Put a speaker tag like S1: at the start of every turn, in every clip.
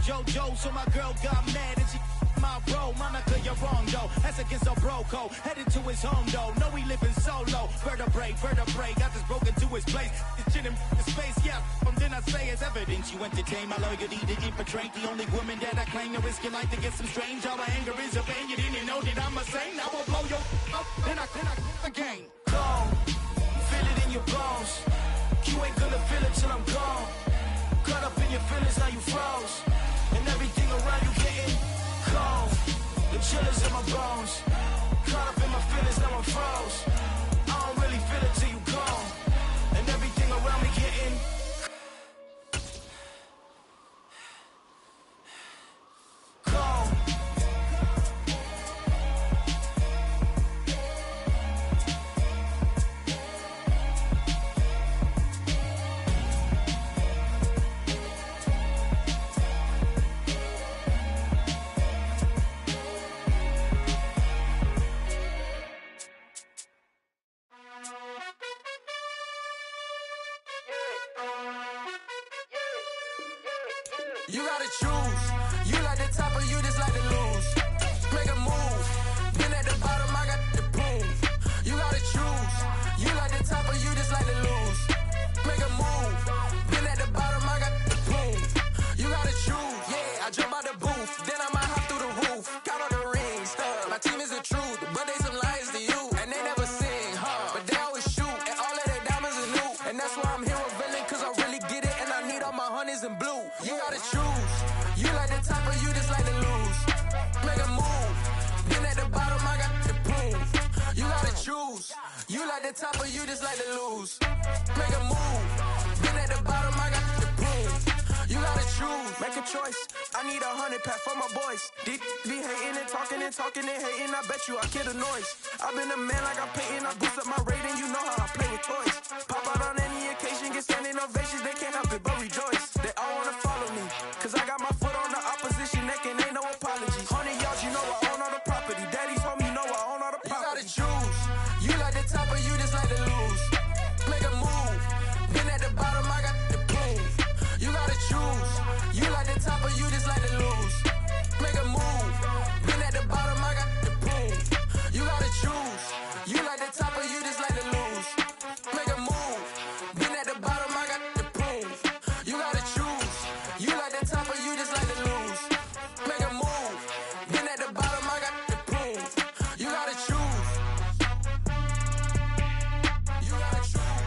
S1: JoJo, so my girl got mad and she my bro. Monica, you're wrong though. That's against a bro code. Headed to his home though. No, he living solo. Vertebrae. Got this broken to his place. This shit in his face, yeah. From then I say it's evidence you entertain my loyalty to infiltrate the only woman that I claim to risk your life to get some strange. All my anger is a pain. You didn't know that I'm a saint. I will blow your up. Then I again. Gone. Feel it in your bones. You ain't gonna feel it till I'm gone. Caught up in your feelings, now you froze. And everything around you getting cold. The chillers in my bones. Caught up in my feelings, now I'm froze. I don't really feel it till you gone. And everything around me getting cold. You gotta choose. You like the top or you just like to lose. Make a move. Then at the bottom I got the prove. You gotta choose. You like the top or you just like to lose. Make a move. Then at the bottom I got the prove. You gotta choose. Yeah, I jump out the booth. Then I might hop through the roof. Count on the rings. My team is the truth, but they some liars to you. And they never sing, but they always shoot. And all of their diamonds are new. And that's why I'm here with villain, cause I really get it. And I need all my honeys in blue. You gotta choose. You like the top or you just like to lose. Make a move. Then at the bottom I got the prove. You gotta choose. You like the top or you just like to lose. Make a move. Then at the bottom I got the prove. You gotta choose. Make a choice. I need 100 pack for my boys. Be hating and talking and hating. I bet you I kill the noise. I've been a man like I'm painting. I boost up my rating. You know how I play with toys. Pop out on any occasion. Get standing ovations. They can't help it but rejoice. They all wanna follow me. Cause I got my foot on the opposition neck and ain't no apologies. 100 yards, you know I own all the property. Daddy's home, you know I own all the property. You gotta choose. You like the top or you just like to lose. Make a move. Then at the bottom I got the prove. You gotta choose. You like the top or you just like to lose. Make a move. Then at the bottom I got the prove. You gotta choose. You like the top or you just like to lose. Make a move. Then at the bottom I got the prove. You gotta choose. You like the top or you just like to lose. Make a move. Then at the bottom I got the prove. You gotta choose. You gotta choose.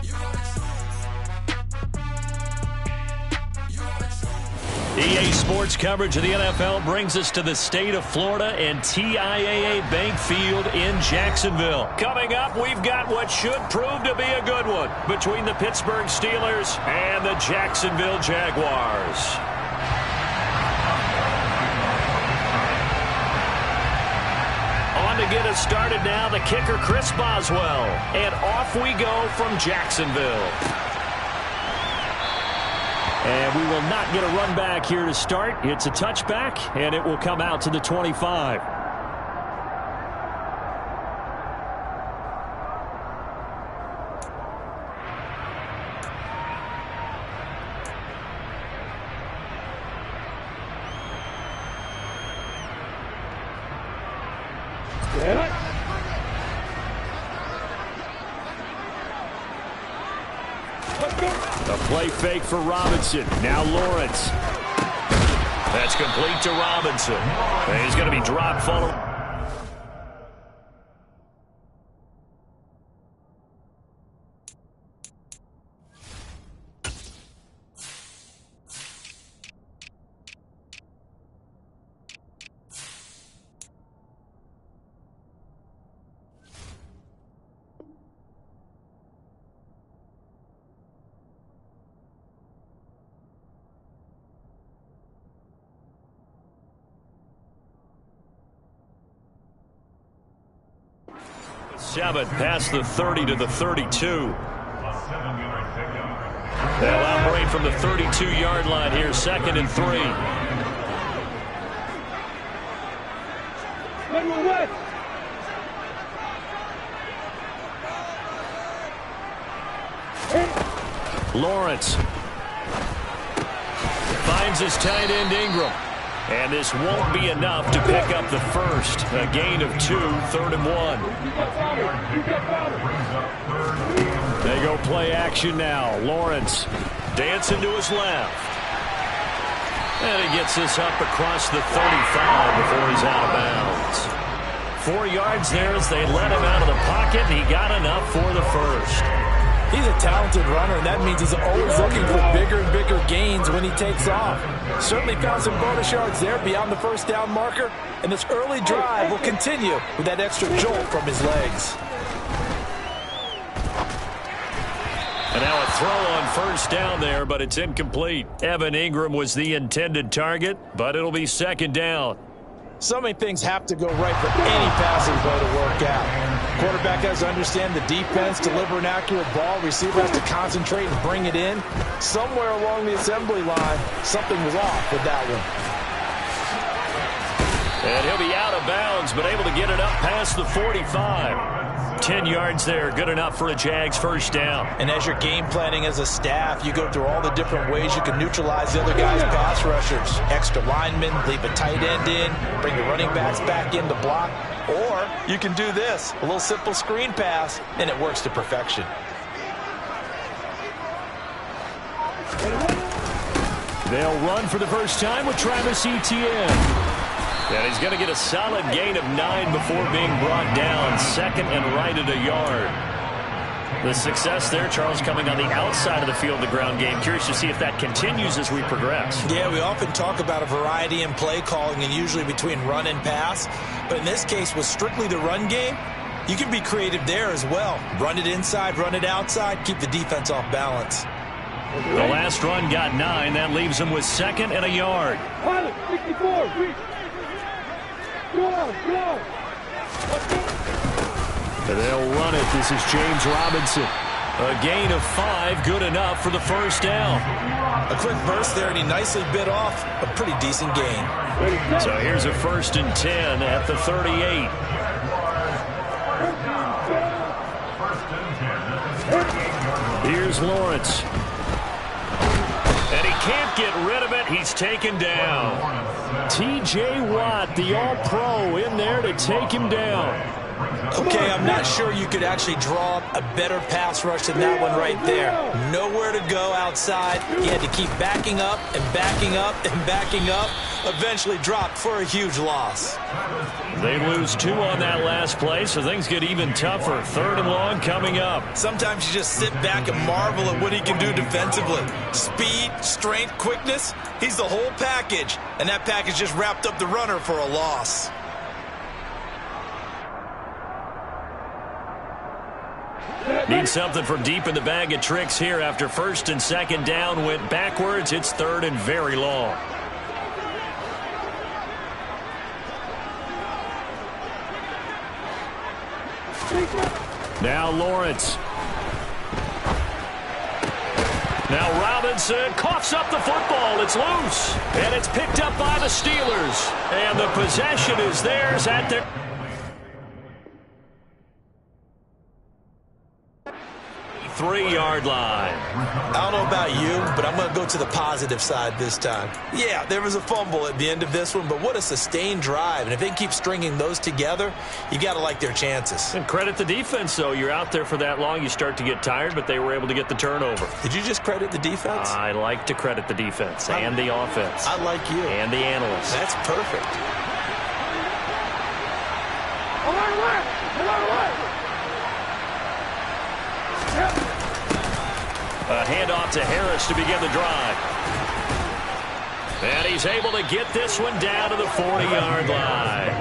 S1: You gotta choose. You gotta choose.
S2: EA Sports coverage of the NFL brings us to the state of Florida and TIAA Bank Field in Jacksonville. Coming up, we've got what should prove to be a good one between the Pittsburgh Steelers and the Jacksonville Jaguars. On to get us started now, the kicker Chris Boswell. And off we go from Jacksonville. And we will not get a run back here to start. It's a touchback, and it will come out to the 25. A play fake for Robinson. Now Lawrence. That's complete to Robinson. And he's going to be dropped following. Seven past the 30 to the 32. They'll operate from the 32-yard line here, 2nd and 3. Lawrence. finds his tight end Ingram. And this won't be enough to pick up the first. A gain of 2, 3rd and 1. They go play action now. Lawrence dancing to his left. And he gets this up across the 35 before he's out of bounds. 4 yards there as they let him out of the pocket. He got enough for the first.
S3: He's a talented runner, and that means he's always looking for bigger and bigger gains when he takes off. Certainly found some bonus yards there beyond the first down marker, and this early drive will continue with that extra jolt from his legs.
S2: And now a throw on first down there, but it's incomplete. Evan Ingram was the intended target, but it'll be 2nd down.
S3: So many things have to go right for any passing play to work out. Quarterback has to understand the defense, deliver an accurate ball. Receiver has to concentrate and bring it in. Somewhere along the assembly line, something was off with that one.
S2: And he'll be out of bounds, but able to get it up past the 45. 10 yards there, good enough for a Jags first down.
S3: And as you're game planning as a staff, you go through all the different ways you can neutralize the other guy's pass rushers. Extra linemen, leave a tight end in, bring the running backs back in to block. Or you can do this, a little simple screen pass, and it works to perfection.
S2: They'll run for the first time with Travis Etienne. And he's going to get a solid gain of 9 before being brought down. 2nd and right at a yard. The success there, Charles, coming on the outside of the field, the ground game. Curious to see if that continues as we progress.
S3: Yeah, we often talk about a variety in play calling and usually between run and pass. But in this case, with strictly the run game, you can be creative there as well. Run it inside, run it outside, keep the defense off balance.
S2: The last run got 9. That leaves him with 2nd and a yard.
S4: Pilot, 64, Go!
S2: They'll run it. This is James Robinson. A gain of 5, good enough for the first down.
S3: A quick burst there, and he nicely bit off a pretty decent gain.
S2: So here's a 1st and 10 at the 38. Here's Lawrence. And he can't get rid of it. He's taken down. T.J. Watt, the All-Pro, in there to take him down.
S3: Okay, I'm not sure you could actually draw up a better pass rush than that one right there. Nowhere to go outside. He had to keep backing up and backing up and backing up. Eventually dropped for a huge loss.
S2: They lose 2 on that last play, so things get even tougher. 3rd and long coming up.
S3: Sometimes you just sit back and marvel at what he can do defensively. Speed, strength, quickness. He's the whole package. And that package just wrapped up the runner for a loss.
S2: Need something from deep in the bag of tricks here after 1st and 2nd down went backwards. It's 3rd and very long. Now Lawrence. Now Robinson coughs up the football. It's loose. And it's picked up by the Steelers. And the possession is theirs at their 3-yard line.
S3: I don't know about you, but I'm going to go to the positive side this time. Yeah, there was a fumble at the end of this one, but what a sustained drive. And if they keep stringing those together, you got to like their chances.
S2: And credit the defense, though. You're out there for that long, you start to get tired, but they were able to get the turnover.
S3: Did you just credit the defense?
S2: I like to credit the defense and the offense.
S3: I like you.
S2: And the analysts.
S3: That's perfect.
S2: A handoff to Harris to begin the drive. And he's able to get this one down to the 40-yard line.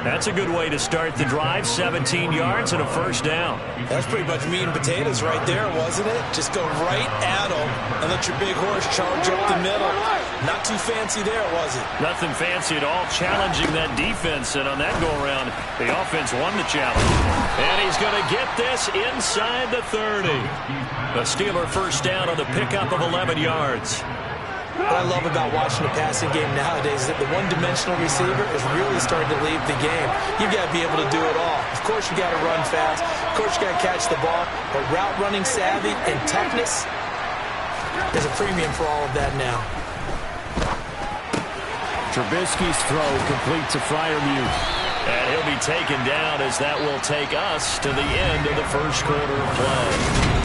S2: That's a good way to start the drive. 17 yards and a first down.
S3: That's pretty much meat and potatoes right there, wasn't it? Just go right at them and let your big horse charge up the middle. Not too fancy there, was it?
S2: Nothing fancy at all. Challenging that defense, and on that go-around, the offense won the challenge. And he's going to get this inside the 30. A Steeler first down on the pickup of 11 yards.
S3: What I love about watching the passing game nowadays is that the one-dimensional receiver is really starting to leave the game. You've got to be able to do it all. Of course, you got to run fast. Of course, you got to catch the ball. But route running savvy and toughness, there's a premium for all of that now.
S2: Trubisky's throw complete to Freiermuth. And he'll be taken down as that will take us to the end of the first quarter of play.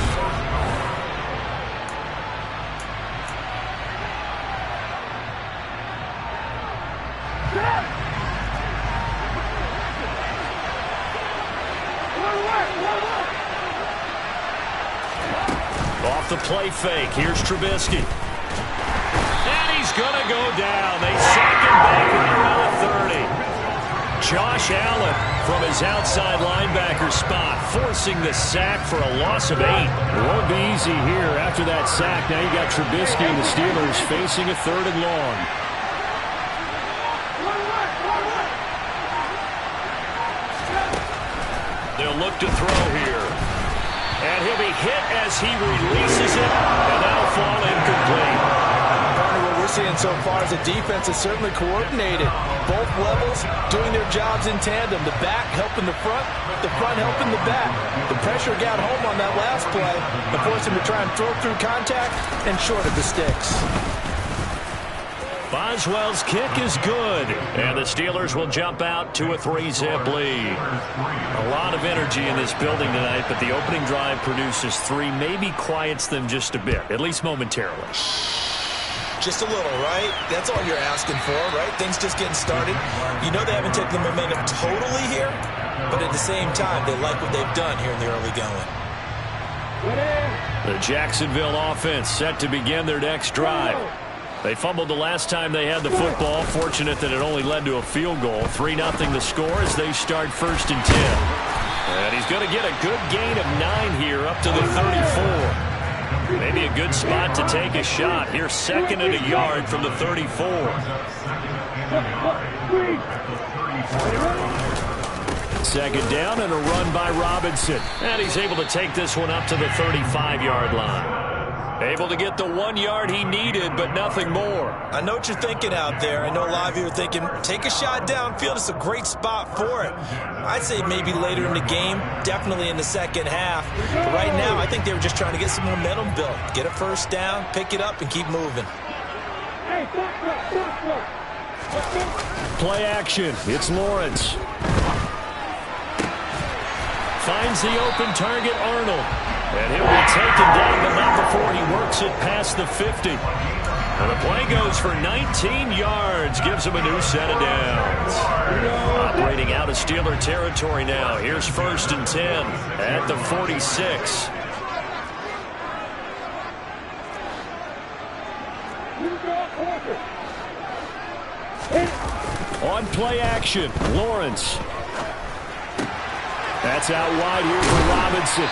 S2: Off the play fake. Here's Trubisky. And he's going to go down. They sack him back right around the 30. Josh Allen from his outside linebacker spot, forcing the sack for a loss of 8. It won't be easy here after that sack. Now you got Trubisky and the Steelers facing a 3rd and long. They'll look to throw here. And he'll be hit as he releases it, and that'll fall incomplete.
S3: What we're seeing so far is the defense is certainly coordinated. Both levels doing their jobs in tandem. The back helping the front helping the back. The pressure got home on that last play and forced him to try and throw through contact and short of the sticks.
S2: Boswell's kick is good, and the Steelers will jump out to a 3-zip lead. A lot of energy in this building tonight, but the opening drive produces 3, maybe quiets them just a bit, at least momentarily.
S3: Just a little, right? That's all you're asking for, right? Things just getting started. You know they haven't taken the momentum totally here, but at the same time, they like what they've done here in the early going.
S2: The Jacksonville offense set to begin their next drive. They fumbled the last time they had the football. Fortunate that it only led to a field goal. 3-0 the score as they start 1st and 10. And he's going to get a good gain of 9 here up to the 34. Maybe a good spot to take a shot. Here's 2nd and a yard from the 34. Second down and a run by Robinson. And he's able to take this one up to the 35-yard line. Able to get the 1 yard he needed, but nothing more.
S3: I know what you're thinking out there. I know a lot of you are thinking, take a shot downfield. It's a great spot for it. I'd say maybe later in the game, definitely in the second half. But right now, I think they were just trying to get some momentum built. Get a first down, pick it up, and keep moving.
S2: Play action. It's Lawrence. Finds the open target, Arnold. And he'll be taken down, but not before he works it past the 50. And the play goes for 19 yards. Gives him a new set of downs. Operating out of Steeler territory now. Here's 1st and 10 at the 46. On play action, Lawrence. That's out wide here for Robinson.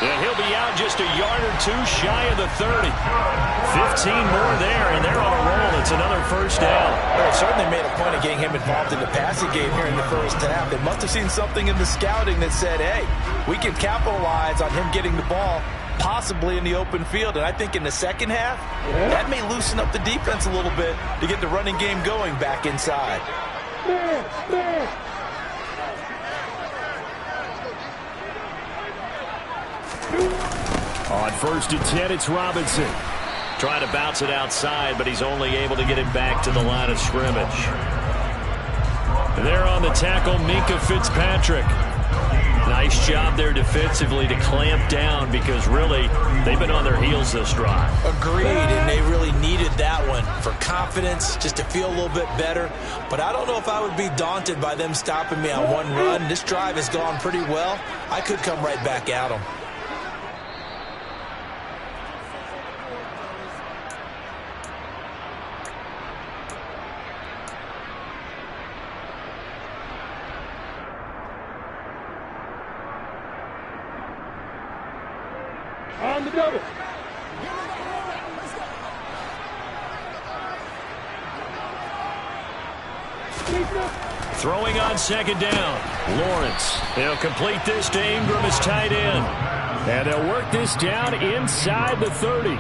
S2: And he'll be out just a yard or 2 shy of the 30. 15 more there, and they're on a roll. It's another first down.
S3: Well, they certainly made a point of getting him involved in the passing game here in the first half. They must have seen something in the scouting that said, hey, we can capitalize on him getting the ball, possibly in the open field. And I think in the second half, that may loosen up the defense a little bit to get the running game going back inside.
S2: On 1st and 10, it's Robinson. Trying to bounce it outside, but he's only able to get it back to the line of scrimmage. There on the tackle, Minkah Fitzpatrick. Nice job there defensively to clamp down because really they've been on their heels this drive.
S3: Agreed, and they really needed that one for confidence, just to feel a little bit better. But I don't know if I would be daunted by them stopping me on one run. This drive has gone pretty well. I could come right back at them.
S4: On the double.
S2: Throwing on 2nd down. Lawrence. He'll complete this to Ingram as tight end. And they'll work this down inside the 30.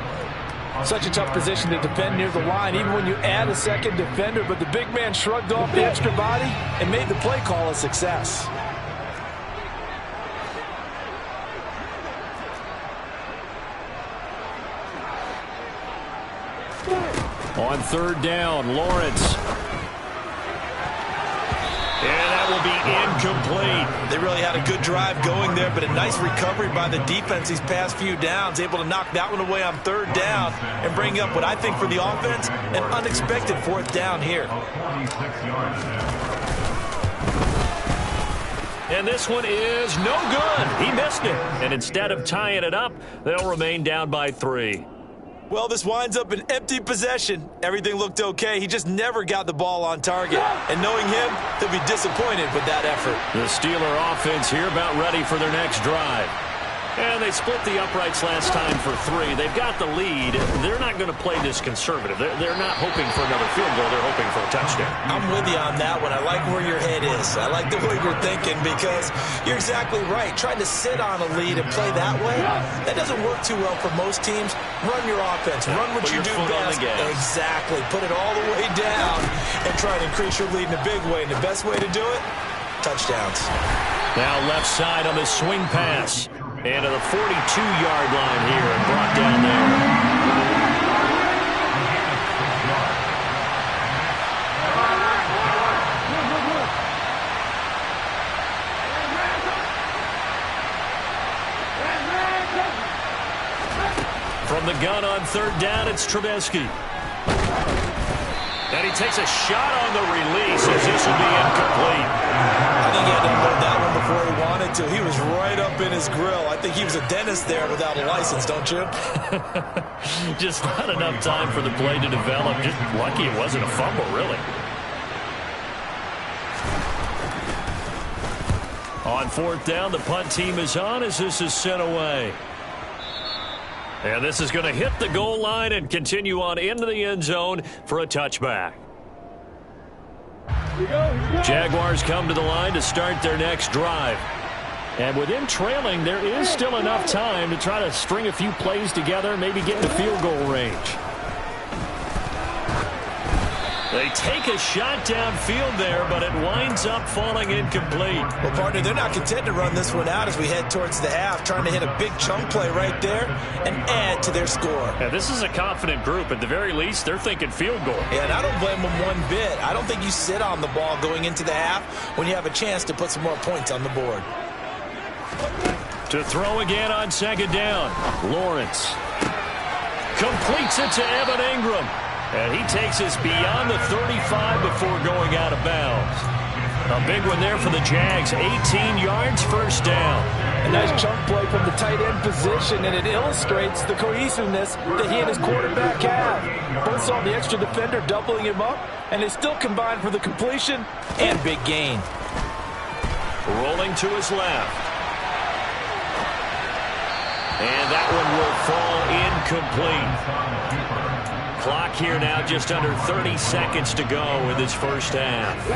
S3: Such a tough position to defend near the line, even when you add a second defender. But the big man shrugged off the extra body and made the play call a success.
S2: On 3rd down, Lawrence. And that will be incomplete.
S3: They really had a good drive going there, but a nice recovery by the defense these past few downs, able to knock that one away on third down and bring up what I think for the offense, an unexpected fourth down here.
S2: And this one is no good. He missed it. And instead of tying it up, they'll remain down by 3.
S3: Well, this winds up an empty possession. Everything looked okay. He just never got the ball on target. And knowing him, they'll be disappointed with that effort.
S2: The Steeler offense here about ready for their next drive. And they split the uprights last time for 3. They've got the lead. They're not going to play this conservative. They're not hoping for another field goal. They're hoping for a touchdown.
S3: I'm with you on that one. I like where your head is. I like the way you're thinking because you're exactly right. Trying to sit on a lead and play that way, that doesn't work too well for most teams. Run your offense. Run what you do best. Exactly. Put it all the way down and try to increase your lead in a big way. And the best way to do it, touchdowns.
S2: Now left side on the swing pass. And to the 42-yard line here and brought down there. From the gun on third down, it's Trubisky. And he takes a shot on the release as this will be incomplete.
S3: I think he had to load that one before he wanted to. He was right up in his grill. I think he was a dentist there without a license, don't you?
S2: Just not enough time for the play to develop. Just lucky it wasn't a fumble, really. On fourth down, the punt team is on as this is sent away. And this is going to hit the goal line and continue on into the end zone for a touchback. Jaguars come to the line to start their next drive. And with them trailing, there is still enough time to try to string a few plays together, maybe get into field goal range. They take a shot downfield there, but it winds up falling incomplete.
S3: Well, partner, they're not content to run this one out as we head towards the half, trying to hit a big chunk play right there and add to their score.
S2: Yeah, this is a confident group. At the very least, they're thinking field goal.
S3: Yeah, and I don't blame them one bit. I don't think you sit on the ball going into the half when you have a chance to put some more points on the board.
S2: To throw again on second down, Lawrence completes it to Evan Ingram. And he takes us beyond the 35 before going out of bounds. A big one there for the Jags. 18 yards, first down.
S3: A nice chunk play from the tight end position, and it illustrates the cohesiveness that he and his quarterback have. Both saw the extra defender doubling him up, and they still combined for the completion and big gain.
S2: Rolling to his left. And that one will fall incomplete. Clock here now just under 30 seconds to go in this first half.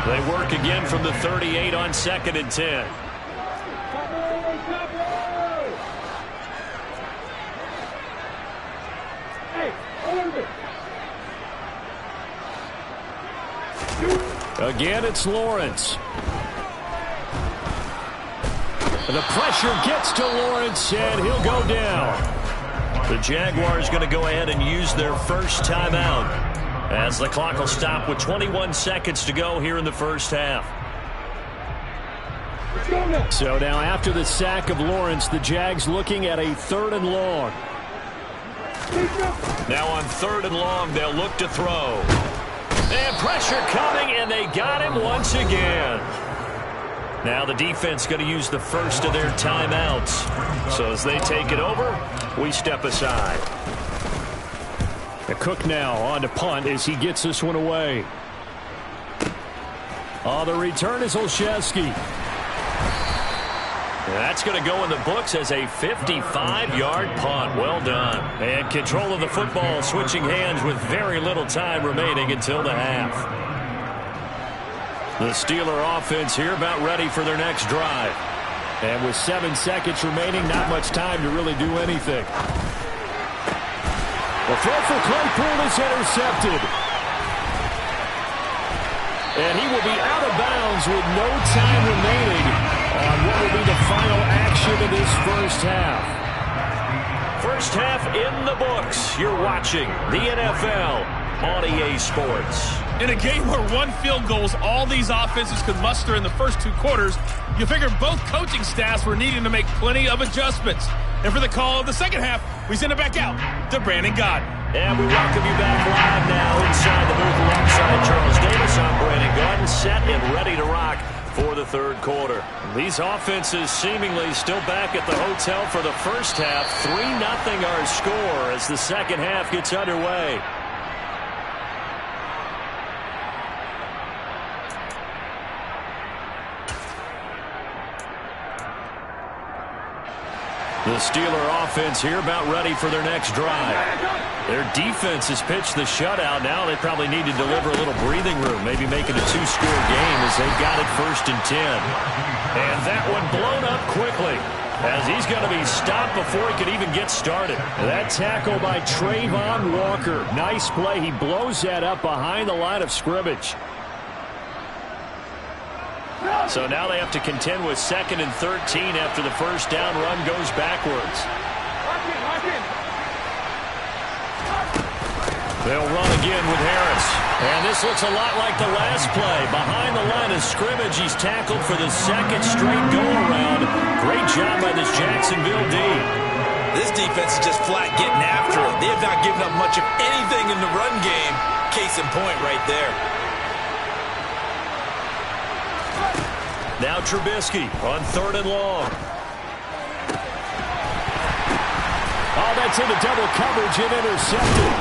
S2: They work again from the 38 on 2nd and 10. Again, it's Lawrence. The pressure gets to Lawrence, and he'll go down. The Jaguars going to go ahead and use their first timeout as the clock will stop with 21 seconds to go here in the first half. So now after the sack of Lawrence, the Jags looking at a 3rd and long. Now on 3rd and long, they'll look to throw. And pressure coming, and they got him once again. Now the defense going to use the first of their timeouts. So as they take it over, we step aside. Cook now on to punt as he gets this one away. On the return is Olszewski. That's going to go in the books as a 55-yard punt. Well done. And control of the football switching hands with very little time remaining until the half. The Steeler offense here about ready for their next drive. And with 7 seconds remaining, not much time to really do anything. The throw for Claypool is intercepted. And he will be out of bounds with no time remaining on what will be the final action of this first half. First half in the books. You're watching the NFL on EA Sports.
S5: In a game where one field goal is all these offenses could muster in the first 2 quarters, you figure both coaching staffs were needing to make plenty of adjustments. And for the call of the second half, we send it back out to Brandon Gott.
S2: And we welcome you back live now inside the booth alongside Charles Davis. I'm Brandon Gott, set and ready to rock for the third quarter. These offenses seemingly still back at the hotel for the first half. 3-0 our score as the second half gets underway. The Steeler offense here about ready for their next drive. Their defense has pitched the shutout. Now they probably need to deliver a little breathing room, maybe make it a 2-score game as they've got it 1st and 10. And that one blown up quickly as he's going to be stopped before he could even get started. That tackle by Trayvon Walker. Nice play. He blows that up behind the line of scrimmage. So now they have to contend with 2nd and 13 after the first down run goes backwards. They'll run again with Harris. And this looks a lot like the last play. Behind the line of scrimmage, he's tackled for the 2nd straight go-around. Great job by this Jacksonville D.
S3: This defense is just flat getting after it. They have not given up much of anything in the run game. Case in point right there.
S2: Now Trubisky on 3rd and long. Oh, that's into double coverage and intercepted.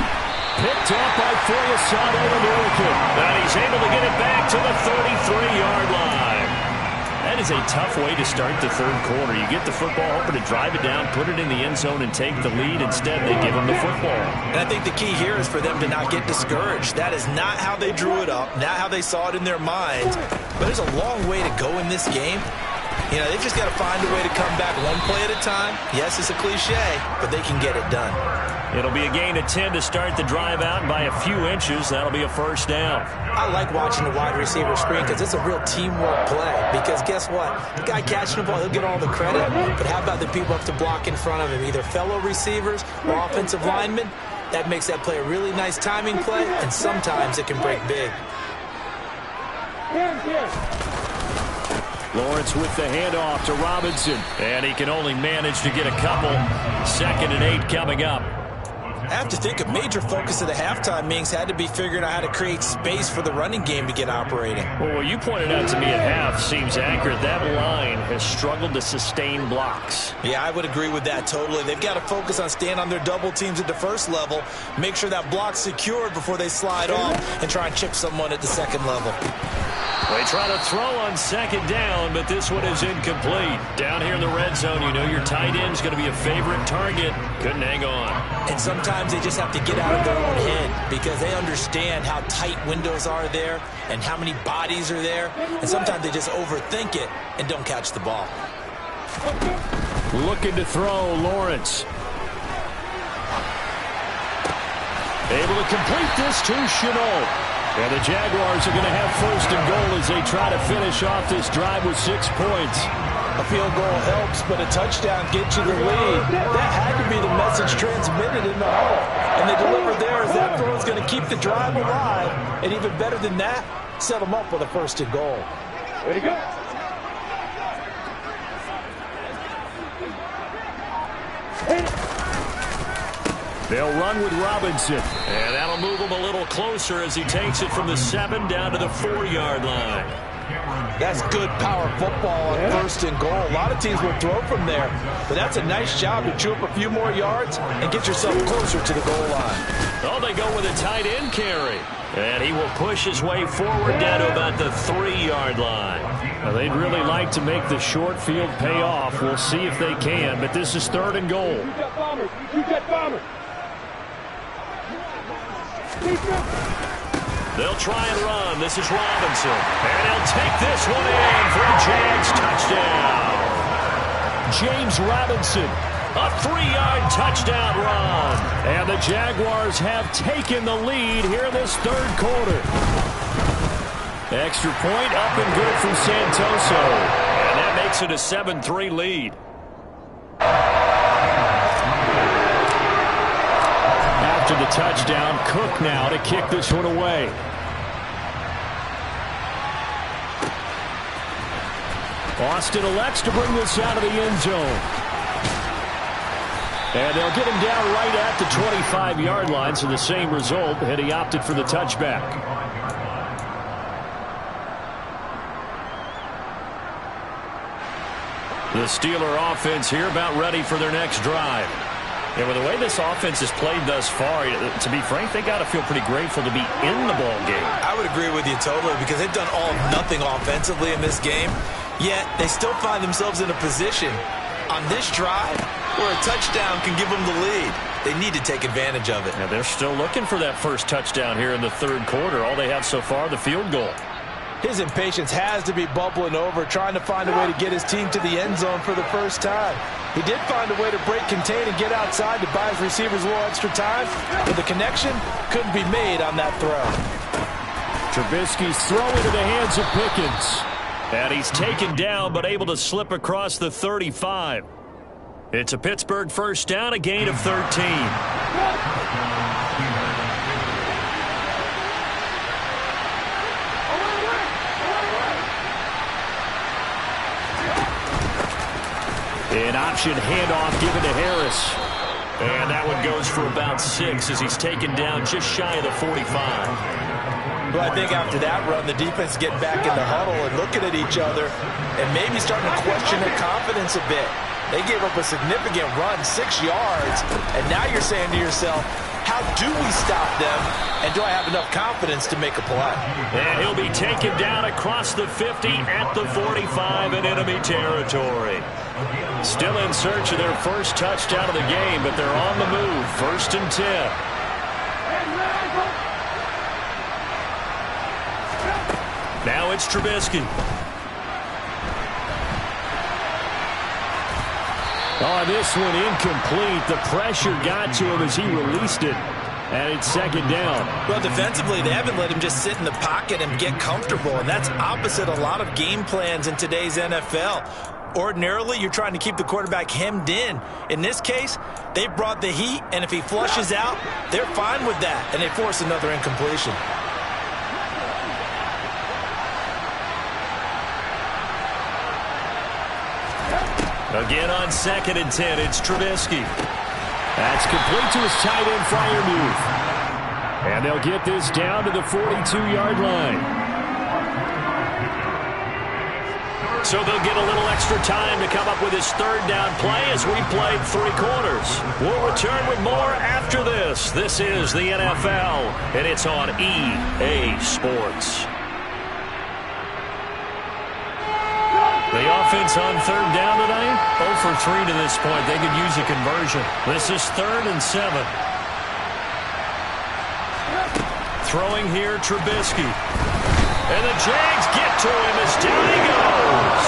S2: Picked off by Foyesade American. And he's able to get it back to the 33-yard line. That is a tough way to start the third quarter. You get the football, hoping to drive it down, put it in the end zone, and take the lead. Instead, they give him the football.
S3: And I think the key here is for them to not get discouraged. That is not how they drew it up, not how they saw it in their minds. But there's a long way to go in this game. You know, they've just got to find a way to come back one play at a time. Yes, it's a cliche, but they can get it done.
S2: It'll be a gain of 10 to start the drive out, and by a few inches, that'll be a first down.
S3: I like watching the wide receiver screen because it's a real teamwork play. Because guess what? The guy catching the ball, he'll get all the credit. But how about the people up to block in front of him, either fellow receivers or offensive linemen? That makes that play a really nice timing play, and sometimes it can break big.
S2: Lawrence with the handoff to Robinson. And he can only manage to get a couple. 2nd and 8 coming up.
S3: I have to think a major focus of the halftime meetings had to be figuring out how to create space for the running game to get operating.
S2: Well, what you pointed out to me at half seems accurate. That line has struggled to sustain blocks.
S3: Yeah, I would agree with that totally. They've got to focus on staying on their double teams at the first level, make sure that block's secured before they slide off and try and chip someone at the second level.
S2: They try to throw on 2nd down, but this one is incomplete. Down here in the red zone, you know your tight end's going to be a favorite target. Couldn't hang on.
S3: And sometimes they just have to get out of their own head because they understand how tight windows are there and how many bodies are there. And sometimes they just overthink it and don't catch the ball.
S2: Looking to throw, Lawrence. Able to complete this to Chenault. And the Jaguars are going to have 1st and goal as they try to finish off this drive with 6 points.
S3: A field goal helps, but a touchdown gets you the lead. That had to be the message transmitted in the huddle. And they delivered there as that throw is going to keep the drive alive. And even better than that, set them up with a 1st and goal.
S4: Ready to go.
S2: They'll run with Robinson. And that'll move him a little closer as he takes it from the 7 down to the 4-yard line.
S3: That's good power football on 1st and goal. A lot of teams will throw from there. But that's a nice job to chew up a few more yards and get yourself closer to the goal line.
S2: Oh, they go with a tight end carry. And he will push his way forward down to about the 3-yard line. Now, they'd really like to make the short field pay off. We'll see if they can, but this is 3rd and goal. They'll try and run. This is Robinson. And he'll take this one in for a Jags touchdown. James Robinson, a 3-yard touchdown run. And the Jaguars have taken the lead here in this 3rd quarter. Extra point up and good for Santoso. And that makes it a 7-3 lead. Have to the touchdown. Cook now to kick this one away. Austin elects to bring this out of the end zone. And they'll get him down right at the 25-yard line, so the same result, and he opted for the touchback. The Steeler offense here about ready for their next drive. And with the way this offense has played thus far, to be frank, they got to feel pretty grateful to be in the ball game.
S3: I would agree with you totally, because they've done all or nothing offensively in this game, yet they still find themselves in a position on this drive where a touchdown can give them the lead. They need to take advantage of it.
S2: Now they're still looking for that first touchdown here in the third quarter. All they have so far, the field goal.
S3: His impatience has to be bubbling over, trying to find a way to get his team to the end zone for the first time. He did find a way to break contain and get outside to buy his receivers a little extra time, but the connection couldn't be made on that throw.
S2: Trubisky's throw into the hands of Pickens. And he's taken down, but able to slip across the 35. It's a Pittsburgh first down, a gain of 13. An option handoff given to Harris. And that one goes for about 6 as he's taken down just shy of the 45.
S3: Well, I think after that run, the defense getting back in the huddle and looking at each other and maybe starting to question their confidence a bit. They gave up a significant run, 6 yards, and now you're saying to yourself, how do we stop them, and do I have enough confidence to make a play?
S2: And he'll be taken down across the 50 at the 45 in enemy territory. Still in search of their first touchdown of the game, but they're on the move. 1st and 10. Now it's Trubisky. Oh, this one incomplete. The pressure got to him as he released it. And it's 2nd down.
S3: Well, defensively, they haven't let him just sit in the pocket and get comfortable, and that's opposite a lot of game plans in today's NFL. Ordinarily, you're trying to keep the quarterback hemmed in. In this case, they brought the heat, and if he flushes out, they're fine with that, and they force another incompletion.
S2: Again on 2nd and 10, it's Trubisky. That's complete to his tight end, Freiermuth. And they'll get this down to the 42-yard line. So they'll get a little extra time to come up with his 3rd down play as we played 3 quarters. We'll return with more after this. This is the NFL, and it's on EA Sports. The offense on 3rd down tonight, 0 for 3 to this point. They could use a conversion. This is 3rd and 7. Throwing here, Trubisky. And the Jags get to him as down he goes.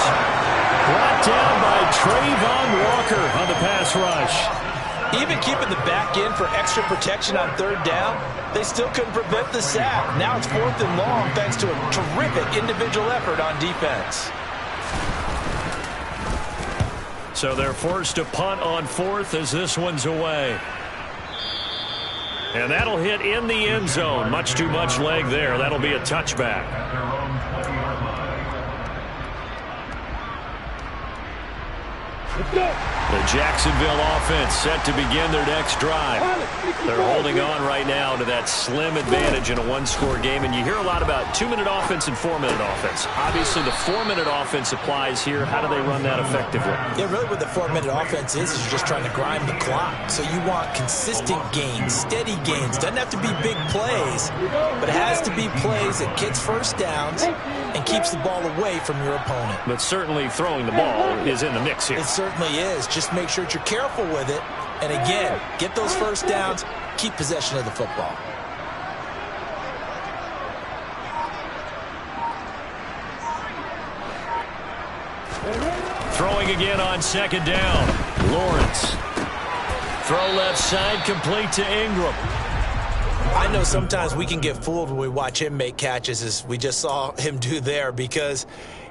S2: Brought down by Trayvon Walker on the pass rush.
S3: Even keeping the back end for extra protection on 3rd down, they still couldn't prevent the sack. Now it's 4th and long thanks to a terrific individual effort on defense.
S2: So they're forced to punt on 4th as this one's away. And that'll hit in the end zone. Much too much leg there. That'll be a touchback. The Jacksonville offense set to begin their next drive. They're holding on right now to that slim advantage in a 1-score game. And you hear a lot about 2-minute offense and 4-minute offense. Obviously, the 4-minute offense applies here. How do they run that effectively?
S3: Yeah, really what the 4-minute offense is you're just trying to grind the clock. So you want consistent gains, steady gains. Doesn't have to be big plays, but it has to be plays that gets first downs and keeps the ball away from your opponent.
S2: But certainly throwing the ball is in the mix here.
S3: It certainly is. Just make sure that you're careful with it. And again, get those first downs, keep possession of the football.
S2: Throwing again on 2nd down. Lawrence. Throw left side, complete to Ingram.
S3: I know sometimes we can get fooled when we watch him make catches, as we just saw him do there, because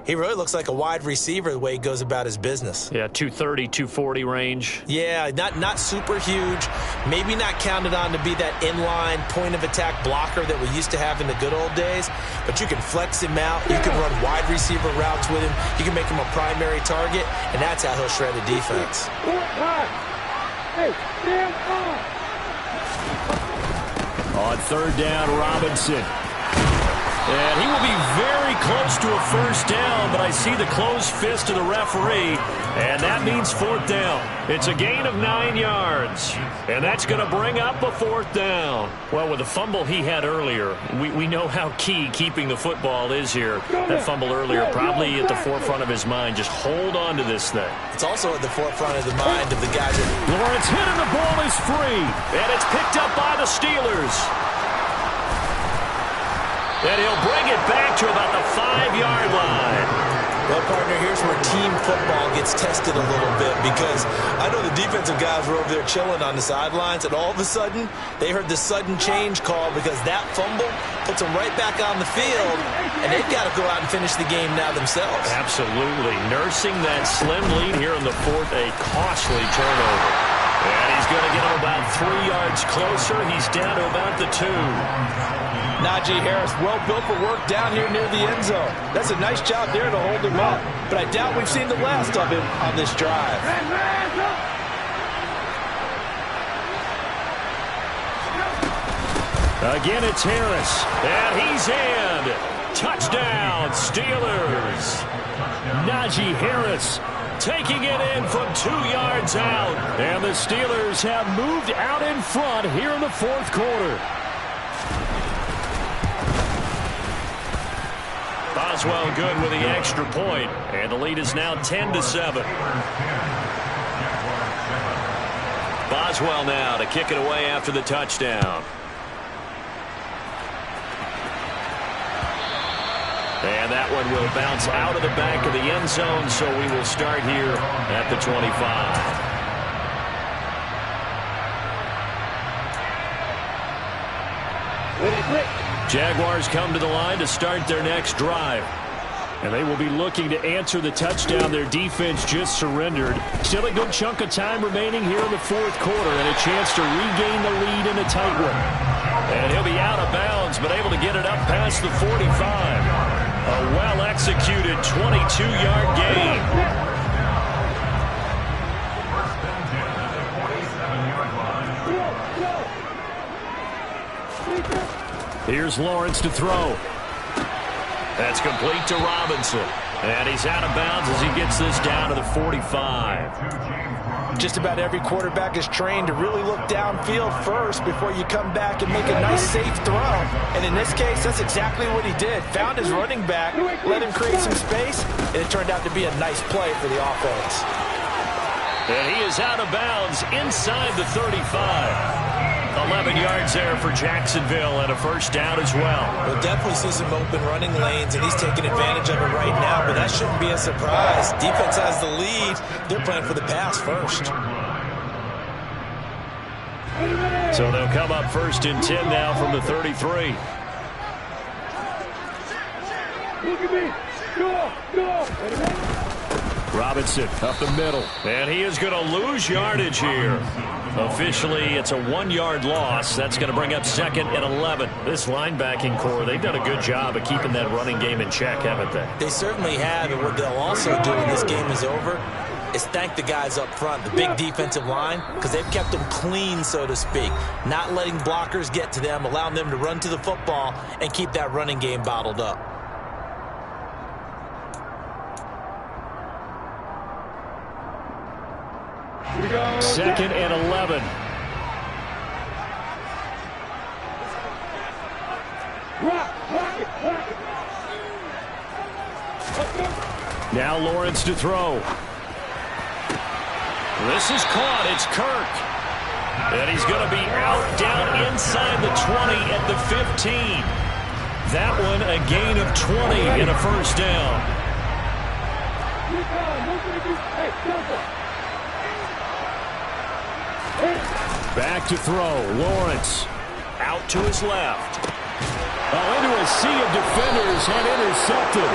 S3: he really looks like a wide receiver the way he goes about his business.
S2: Yeah, 230, 240 range.
S3: Yeah, not super huge. Maybe not counted on to be that inline point-of-attack blocker that we used to have in the good old days, but you can flex him out. You can run wide receiver routes with him. You can make him a primary target, and that's how he'll shred a defense.
S4: Hey, stand up.
S2: On third down, Robinson. And he will be very close to a first down, but I see the closed fist of the referee, and that means fourth down. It's a gain of 9 yards, and that's going to bring up a fourth down. Well, with the fumble he had earlier, we know how key keeping the football is here. That fumble earlier probably at the forefront of his mind. Just hold on to this thing.
S3: It's also at the forefront of the mind of the guys that...
S2: Lawrence hit and the ball is free, and it's picked up by the Steelers. And he'll bring it back to about the 5-yard line.
S3: Well, partner, here's where team football gets tested a little bit, because I know the defensive guys were over there chilling on the sidelines, and all of a sudden, they heard the sudden change call because that fumble puts them right back on the field, and they've got to go out and finish the game now themselves.
S2: Absolutely. Nursing that slim lead here in the fourth, a costly turnover. And he's going to get him about 3 yards closer. He's down to about the 2.
S3: Najee Harris, well built for work down here near the end zone. That's a nice job there to hold him up. But I doubt we've seen the last of him on this drive.
S2: Again, it's Harris. And he's in. Touchdown, Steelers. Najee Harris taking it in from 2 yards out. And the Steelers have moved out in front here in the fourth quarter. Boswell good with the extra point, and the lead is now 10-7. Boswell now to kick it away after the touchdown. And that one will bounce out of the back of the end zone, so we will start here at the 25. Jaguars come to the line to start their next drive. And they will be looking to answer the touchdown their defense just surrendered. Still a good chunk of time remaining here in the fourth quarter, and a chance to regain the lead in a tight one. And he'll be out of bounds, but able to get it up past the 45. A well-executed 22-yard gain. Here's Lawrence to throw. That's complete to Robinson. And he's out of bounds as he gets this down to the 45.
S3: Just about every quarterback is trained to really look downfield first before you come back and make a nice, safe throw. And in this case, that's exactly what he did. Found his running back, let him create some space, and it turned out to be a nice play for the offense.
S2: And he is out of bounds inside the 35. 11 yards there for Jacksonville and a first down as well.
S3: We'll definitely see some open running lanes, and he's taking advantage of it right now, but that shouldn't be a surprise. Defense has the lead. They're playing for the pass first.
S2: So they'll come up first and 10 now from the 33.
S4: Look at me. Go.
S2: Robinson up the middle, and he is going to lose yardage here. Officially, it's a 1-yard loss. That's going to bring up second and 11. This linebacking core, they've done a good job of keeping that running game in check, haven't they?
S3: They certainly have, and what they'll also do when this game is over is thank the guys up front, the big defensive line, because they've kept them clean, so to speak. Not letting blockers get to them, allowing them to run to the football and keep that running game bottled up.
S2: Second and 11. Now Lawrence to throw. This is caught. It's Kirk. And he's going to be out down inside the 20 at the 15. That one a gain of 20 and a first down. Back to throw. Lawrence. Out to his left.
S6: Into a sea of defenders and intercepted.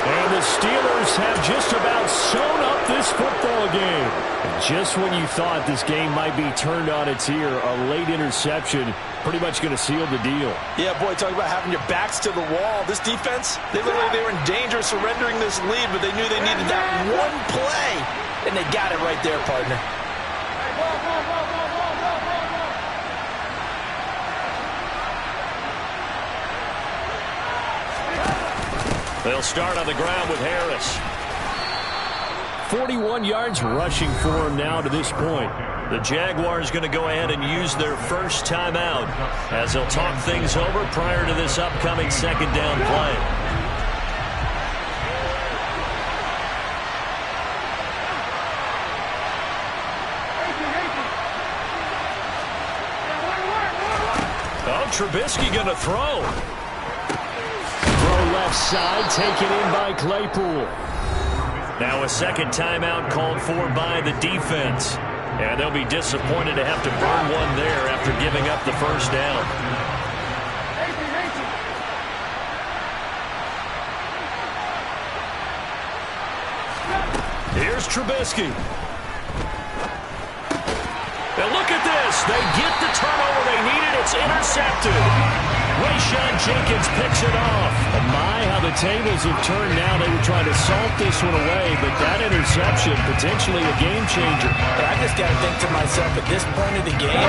S6: And the Steelers have just about sewn up this football game. And just when you thought this game might be turned on its ear, a late interception pretty much going to seal the deal.
S3: Yeah, boy, talk about having your backs to the wall. This defense, they were in danger of surrendering this lead, but they knew they needed that one play, and they got it right there, partner.
S2: They'll start on the ground with Harris.
S6: 41 yards rushing for him now to this point.
S2: The Jaguars going to go ahead and use their first timeout as they'll talk things over prior to this upcoming second down play. Oh, Trubisky going to throw.
S6: Left side taken in by Claypool.
S2: Now a second timeout called for by the defense. And they'll be disappointed to have to burn one there after giving up the first down. Here's Trubisky. Now look at this. They get the turnover they needed. It's intercepted. Rayshon Jenkins picks it off.
S6: My, how the tables have turned now. They were trying to salt this one away, but that interception, potentially a game changer.
S3: I just got to think to myself, at this point of the game,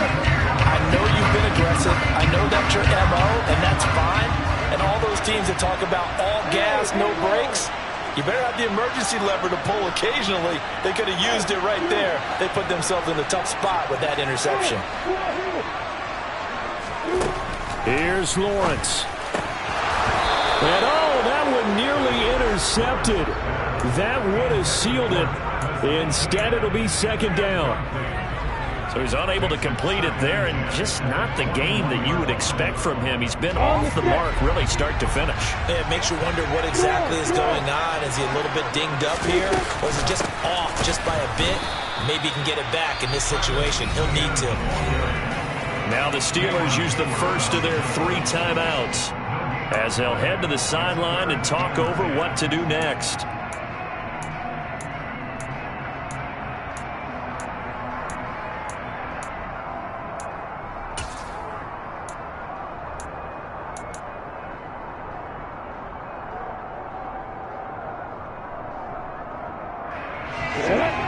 S3: I know you've been aggressive. I know that's your MO, and that's fine. And all those teams that talk about all gas, no brakes, you better have the emergency lever to pull occasionally. They could have used it right there. They put themselves in a tough spot with that interception.
S6: Here's Lawrence. And that one nearly intercepted. That would have sealed it. Instead, it'll be second down.
S2: So he's unable to complete it there, and just not the game that you would expect from him. He's been off the mark really start to finish.
S3: Yeah, it makes you wonder what exactly is going on. Is he a little bit dinged up here? Or is he just off just by a bit? Maybe he can get it back in this situation. He'll need to.
S2: Now the Steelers use the first of their 3 timeouts as they'll head to the sideline and talk over what to do next.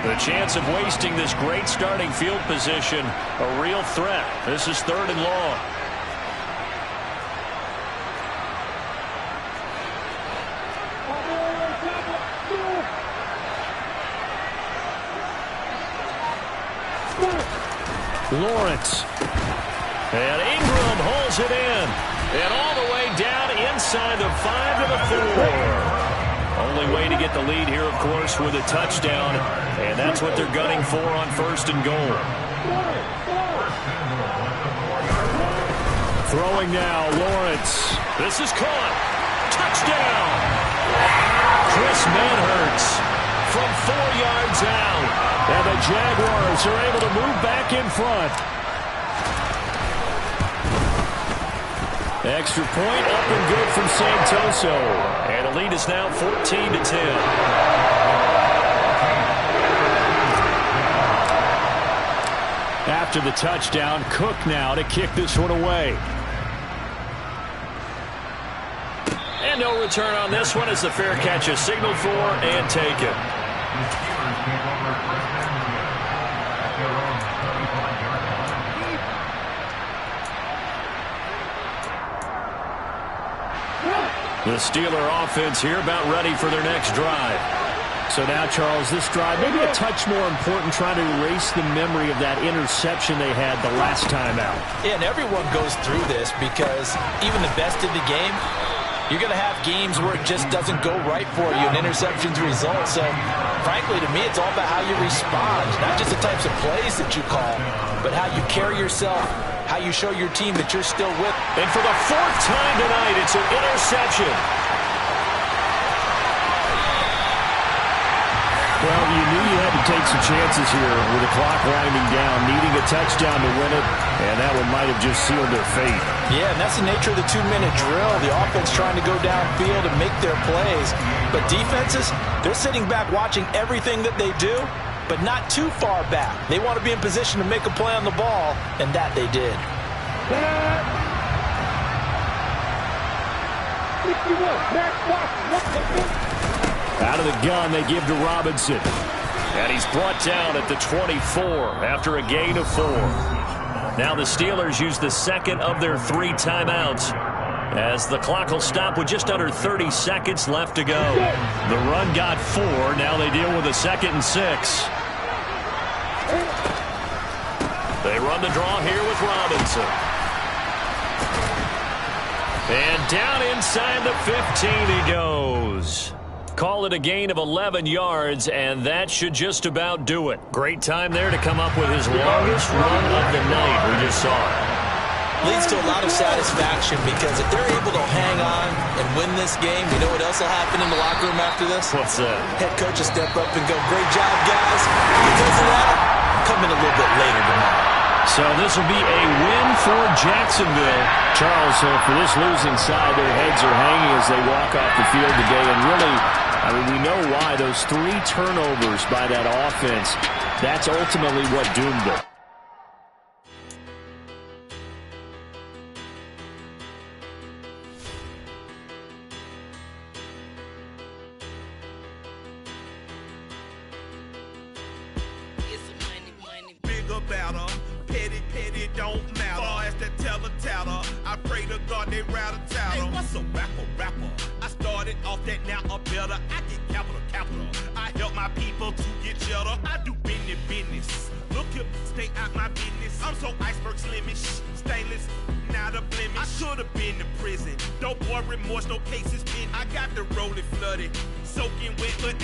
S2: The chance of wasting this great starting field position, a real threat. This is 3rd and long.
S6: Lawrence.
S2: And Ingram holds it in. And all the way down inside the 5 to the 4. Only way to get the lead here, of course, with a touchdown. And that's what they're gunning for on 1st and goal.
S6: Throwing now, Lawrence.
S2: This is caught. Touchdown. Chris Manhertz from 4 yards out.
S6: And the Jaguars are able to move back in front. Extra point up and good from Santoso.
S2: And the lead is now 14-10.
S6: After the touchdown, Cook now to kick this one away.
S2: And no return on this one as the fair catch is signaled for and taken. The Steeler offense here about ready for their next drive.
S6: So now, Charles, this drive maybe a touch more important, trying to erase the memory of that interception they had the last time out.
S3: Yeah, and everyone goes through this because even the best of the game, you're going to have games where it just doesn't go right for you, and interceptions result. So, frankly, to me, it's all about how you respond, not just the types of plays that you call, but how you carry yourself, how you show your team that you're still with.
S2: And for the 4th time tonight, it's an interception.
S6: Well, you knew you had to to take some chances here with the clock winding down, needing a touchdown to win it, and that one might have just sealed their fate.
S3: Yeah, and that's the nature of the 2-minute drill. The offense trying to go downfield and make their plays. But defenses, they're sitting back watching everything that they do, but not too far back. They want to be in position to make a play on the ball, and that they did.
S6: Out of the gun, they give to Robinson. And he's brought down at the 24 after a gain of 4. Now the Steelers use the second of their 3 timeouts, as the clock will stop with just under 30 seconds left to go. The run got 4. Now they deal with a 2nd and 6. They run the draw here with Robinson. And down inside the 15 he goes. Call it a gain of 11 yards, and that should just about do it. Great time there to come up with his longest run of the night. We just saw it.
S3: Leads to a lot of satisfaction, because if they're able to hang on and win this game, you know what else will happen in the locker room after this?
S6: What's that?
S3: Head coach will step up and go, great job, guys. Because of that, come in a little bit later tonight.
S6: So this will be a win for Jacksonville. Charles, so for this losing side, their heads are hanging as they walk off the field today. And really, I mean, we know why. Those 3 turnovers by that offense, that's ultimately what doomed them.
S7: Petty don't matter. Far as that teller, I pray to God they rattle tattle. Hey, what's a rapper? I started off that, now I'm better. I get capital. I help my people to get cheddar. I do business. Look here, stay out my business. I'm so iceberg slimish, stainless, not a blemish. I should have been in prison. No more remorse, no cases pinned. I got the rolling flooded, soaking wet, but